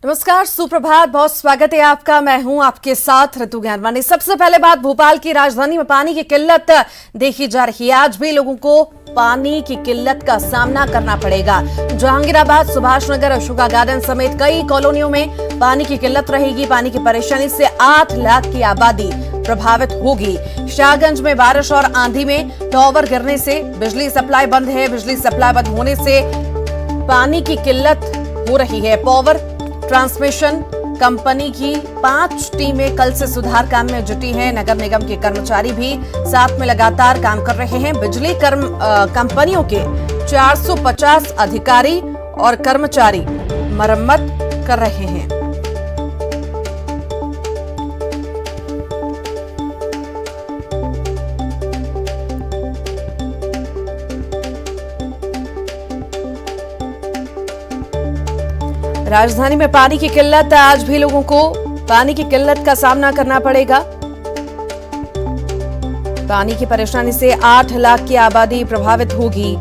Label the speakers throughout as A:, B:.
A: नमस्कार, सुप्रभात, बहुत स्वागत है आपका। मैं हूं आपके साथ ऋतु ज्ञानवानी। सबसे पहले बात, भोपाल की राजधानी में पानी की किल्लत देखी जा रही है। आज भी लोगों को पानी की किल्लत का सामना करना पड़ेगा। जहांगीराबाद, सुभाष नगर, अशोका गार्डन समेत कई कॉलोनियों में पानी की किल्लत रहेगी। पानी की परेशानी से 8 लाख की आबादी प्रभावित होगी। शाहगंज में बारिश और आंधी में टावर गिरने से बिजली सप्लाई बंद है। बिजली सप्लाई बंद होने से पानी की किल्लत हो रही है। पावर ट्रांसमिशन कंपनी की 5 टीमें कल से सुधार काम में जुटी हैं। नगर निगम के कर्मचारी भी साथ में लगातार काम कर रहे हैं। बिजली कंपनियों के 450 अधिकारी और कर्मचारी मरम्मत कर रहे हैं। राजधानी में पानी की किल्लत, आज भी लोगों को पानी की किल्लत का सामना करना पड़ेगा। पानी की परेशानी से 8 लाख की आबादी प्रभावित होगी।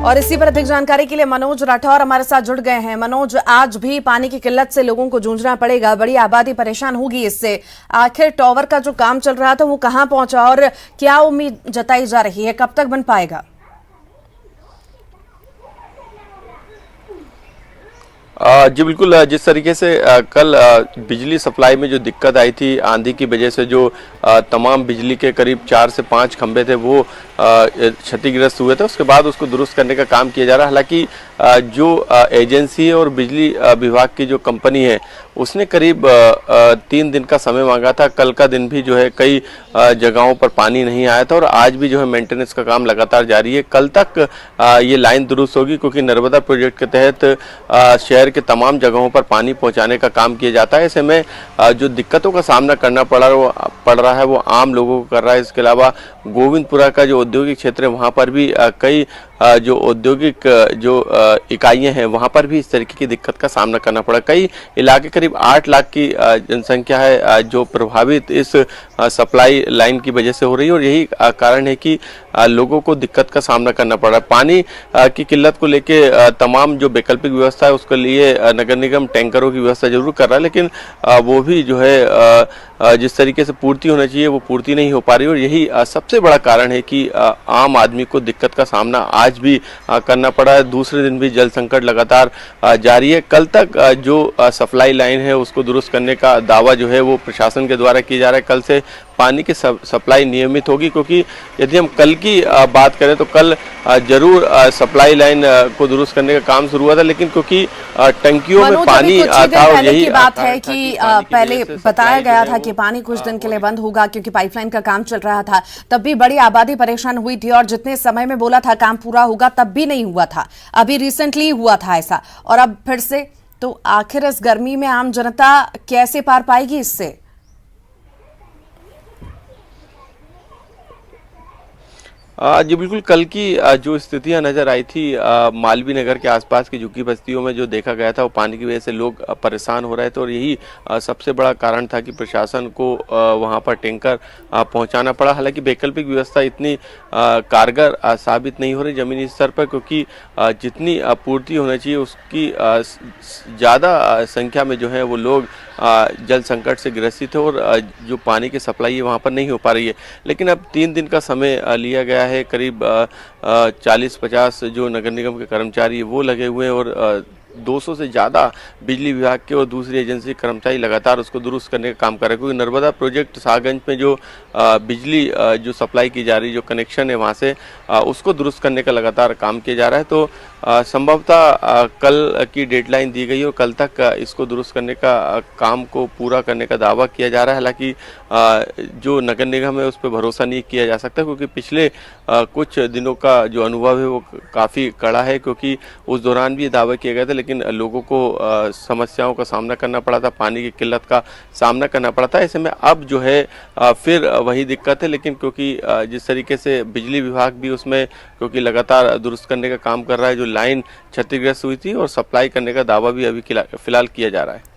A: और इसी पर अधिक जानकारी के लिए मनोज राठौर हमारे साथ जुड़ गए हैं। मनोज, आज भी पानी की किल्लत से लोगों को जूझना पड़ेगा, बड़ी आबादी परेशान होगी इससे। आखिर टावर का जो काम चल रहा था वो कहां पहुंचा और क्या उम्मीद जताई जा रही है, कब तक बन पाएगा?
B: जी बिल्कुल, जिस तरीके से कल बिजली सप्लाई में जो दिक्कत आई थी आंधी की वजह से, जो तमाम बिजली के करीब 4 से 5 खंभे थे वो क्षतिग्रस्त हुए थे, उसके बाद उसको दुरुस्त करने का काम किया जा रहा है। हालांकि जो एजेंसी और बिजली विभाग की जो कंपनी है उसने करीब 3 दिन का समय मांगा था। कल का दिन भी जो है कई जगहों पर पानी नहीं आया था और आज भी जो है मेंटेनेंस का काम लगातार जारी है। कल तक ये लाइन दुरुस्त होगी क्योंकि नर्मदा प्रोजेक्ट के तहत शहर के तमाम जगहों पर पानी पहुंचाने का काम किया जाता है। ऐसे में जो दिक्कतों का सामना करना पड़ रहा है वो आम लोगों को कर रहा है। इसके अलावा गोविंदपुरा का जो औद्योगिक क्षेत्र है वहाँ पर भी कई जो औद्योगिक जो इकाइयां हैं वहाँ पर भी इस तरीके की दिक्कत का सामना करना पड़ा। कई इलाके, करीब 8 लाख की जनसंख्या है जो प्रभावित इस सप्लाई लाइन की वजह से हो रही है और यही कारण है कि लोगों को दिक्कत का सामना करना पड़ रहा है। पानी की किल्लत को लेके तमाम जो वैकल्पिक व्यवस्था है उसके लिए नगर निगम टैंकरों की व्यवस्था जरूर कर रहा है, लेकिन वो भी जो है जिस तरीके से पूर्ति होना चाहिए वो पूर्ति नहीं हो पा रही और यही सबसे बड़ा कारण है कि आम आदमी को दिक्कत का सामना आज भी करना पड़ा है। दूसरे दिन भी जल संकट लगातार जारी है। कल तक जो सप्लाई लाइन है उसको दुरुस्त करने का दावा जो है वो प्रशासन के द्वारा किया जा रहा है। कल से पानी की सप्लाई नियमित होगी, क्योंकि यदि हम कल की बात करें तो कल जरूर सप्लाई लाइन को दुरुस्त करने का काम शुरू हुआ था, लेकिन क्योंकि टंकियों में पानी था और यही
A: बात है कि पहले बताया गया था कि पानी कुछ दिन के लिए बंद होगा क्योंकि पाइपलाइन का काम चल रहा था। तब भी बड़ी आबादी परेशान हुई थी और जितने समय में बोला था काम पूरा होगा तब भी नहीं हुआ था। अभी रिसेंटली हुआ था ऐसा और अब फिर से। तो आखिर इस गर्मी में आम जनता कैसे पार पाएगी इससे?
B: जी बिल्कुल, कल की जो स्थितियां नज़र आई थी मालवीय नगर के आसपास की झुग्गी बस्तियों में जो देखा गया था वो पानी की वजह से लोग परेशान हो रहे थे और यही सबसे बड़ा कारण था कि प्रशासन को वहां पर टैंकर पहुंचाना पड़ा। हालांकि वैकल्पिक व्यवस्था इतनी कारगर साबित नहीं हो रही ज़मीनी स्तर पर, क्योंकि जितनी पूर्ति होना चाहिए उसकी ज़्यादा संख्या में जो है वो लोग जल संकट से ग्रसित है और जो पानी की सप्लाई है वहाँ पर नहीं हो पा रही है। लेकिन अब 3 दिन का समय लिया गया है। करीब 40-50 जो नगर निगम के कर्मचारी वो लगे हुए हैं और 200 से ज़्यादा बिजली विभाग के और दूसरी एजेंसी कर्मचारी लगातार उसको दुरुस्त करने का काम कर रहे हैं, क्योंकि नर्मदा प्रोजेक्ट शाहगंज में जो बिजली जो सप्लाई की जा रही है, जो कनेक्शन है वहाँ से उसको दुरुस्त करने का लगातार काम किया जा रहा है। तो संभवतः कल की डेडलाइन दी गई और कल तक इसको दुरुस्त करने का काम को पूरा करने का दावा किया जा रहा है। हालांकि जो नगर निगम है उस पर भरोसा नहीं किया जा सकता, क्योंकि पिछले कुछ दिनों का जो अनुभव है वो काफ़ी कड़ा है, क्योंकि उस दौरान भी ये दावा किया गया था लेकिन लोगों को समस्याओं का सामना करना पड़ा था, पानी की किल्लत का सामना करना पड़ा था। ऐसे में अब जो है फिर वही दिक्कत है, लेकिन क्योंकि जिस तरीके से बिजली विभाग भी उसमें क्योंकि लगातार दुरुस्त करने का काम कर रहा है, जो लाइन क्षतिग्रस्त हुई थी और सप्लाई करने का दावा भी अभी फिलहाल किया जा रहा है।